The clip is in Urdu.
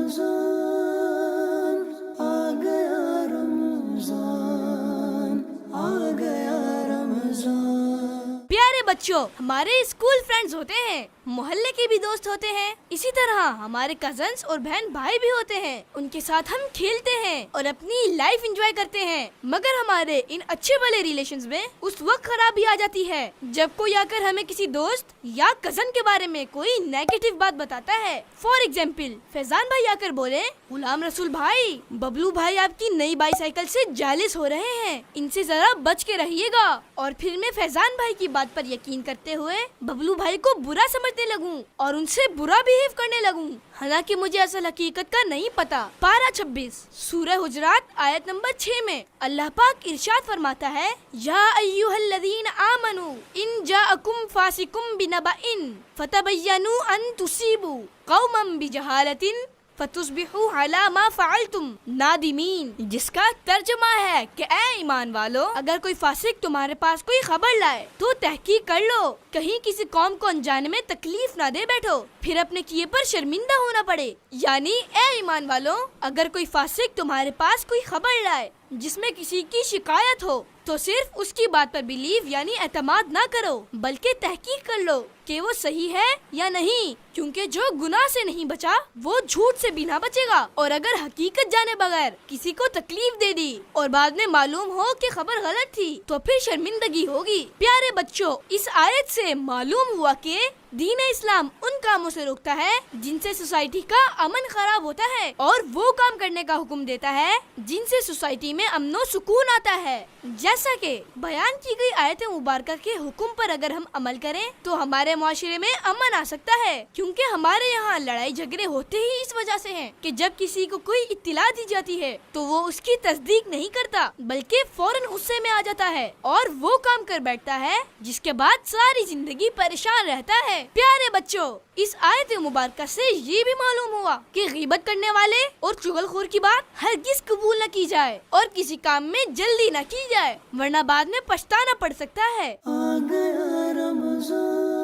رمضان آ گیا رمضان آ گیا رمضان۔ پیارے بچوں، ہمارے اسکول فرینڈز ہوتے ہیں، محلے کے بھی دوست ہوتے ہیں، اسی طرح ہمارے کزنز اور بہن بھائی بھی ہوتے ہیں۔ ان کے ساتھ ہم کھیلتے ہیں اور اپنی لائف انجوائے کرتے ہیں، مگر ہمارے ان اچھے بھلے ریلیشنز میں اس وقت خرابی آ جاتی ہے جب کوئی آ کر ہمیں کسی دوست یا کزن کے بارے میں کوئی نیگیٹو بات بتاتا ہے۔ فار ایگزامپل، فیضان بھائی آ کر بولے، غلام رسول بھائی، ببلو بھائی آپ کی نئی بائی سائیکل سے جالس ہو رہے ہیں، ان سے ذرا بچ کے رہیے گا۔ اور پھر میں فیضان بھائی کی بات پر یقین کرتے ہوئے ببلو بھائی کو برا سمجھنے لگوں اور ان سے برا بہیو کرنے لگوں، حالانکہ مجھے اصل حقیقت کا نہیں پتا۔ پارہ 26 سورہ حجرات آیت نمبر 6 میں اللہ پاک ارشاد فرماتا ہے، یا ایھا الذین آمنوا ان جاءکم فاسق بنبأ فتبینوا ان تصیبوا قوما بجہالۃ فتصبحوا علی ما فعلتم نادمین، جس کا ترجمہ ہے کہ اے ایمان والو، اگر کوئی فاسق تمہارے پاس کوئی خبر لائے تو تحقیق کر لو، کہیں کسی قوم کو انجانے میں تکلیف نہ دے بیٹھو، پھر اپنے کیے پر شرمندہ ہونا پڑے۔ یعنی اے ایمان والو، اگر کوئی فاسق تمہارے پاس کوئی خبر لائے جس میں کسی کی شکایت ہو تو صرف اس کی بات پر بلیو یعنی اعتماد نہ کرو، بلکہ تحقیق کر لو کہ وہ صحیح ہے یا نہیں، کیونکہ جو گناہ سے نہیں بچا وہ جھوٹ سے بھی نہ بچے گا۔ اور اگر حقیقت جانے بغیر کسی کو تکلیف دے دی اور بعد میں معلوم ہو کہ خبر غلط تھی تو پھر شرمندگی ہوگی۔ پیارے بچوں، اس آیت سے معلوم ہوا کہ دین اسلام ان کاموں سے روکتا ہے جن سے سوسائٹی کا امن خراب ہوتا ہے، اور وہ کام کرنے کا حکم دیتا ہے جن سے سوسائٹی میں امن و سکون آتا ہے۔ جیسا کہ بیان کی گئی آیت مبارکہ کے حکم پر اگر ہم عمل کریں تو ہمارے معاشرے میں امن آ سکتا ہے، کیونکہ ہمارے یہاں لڑائی جھگڑے ہوتے ہی اس وجہ سے ہیں کہ جب کسی کو کوئی اطلاع دی جاتی ہے تو وہ اس کی تصدیق نہیں کرتا، بلکہ فوراً غصے میں آ جاتا ہے اور وہ کام کر بیٹھتا ہے جس کے بعد ساری زندگی پریشان رہتا ہے۔ پیارے بچوں، اس آیت مبارکہ سے یہ بھی معلوم ہوا کہ غیبت کرنے والے اور چغل خور کی بات ہرگز قبول نہ کی جائے اور کسی کام میں جلدی نہ کی جائے، ورنہ بعد میں پچھتانا پڑ سکتا ہے۔ آ گیا رمضان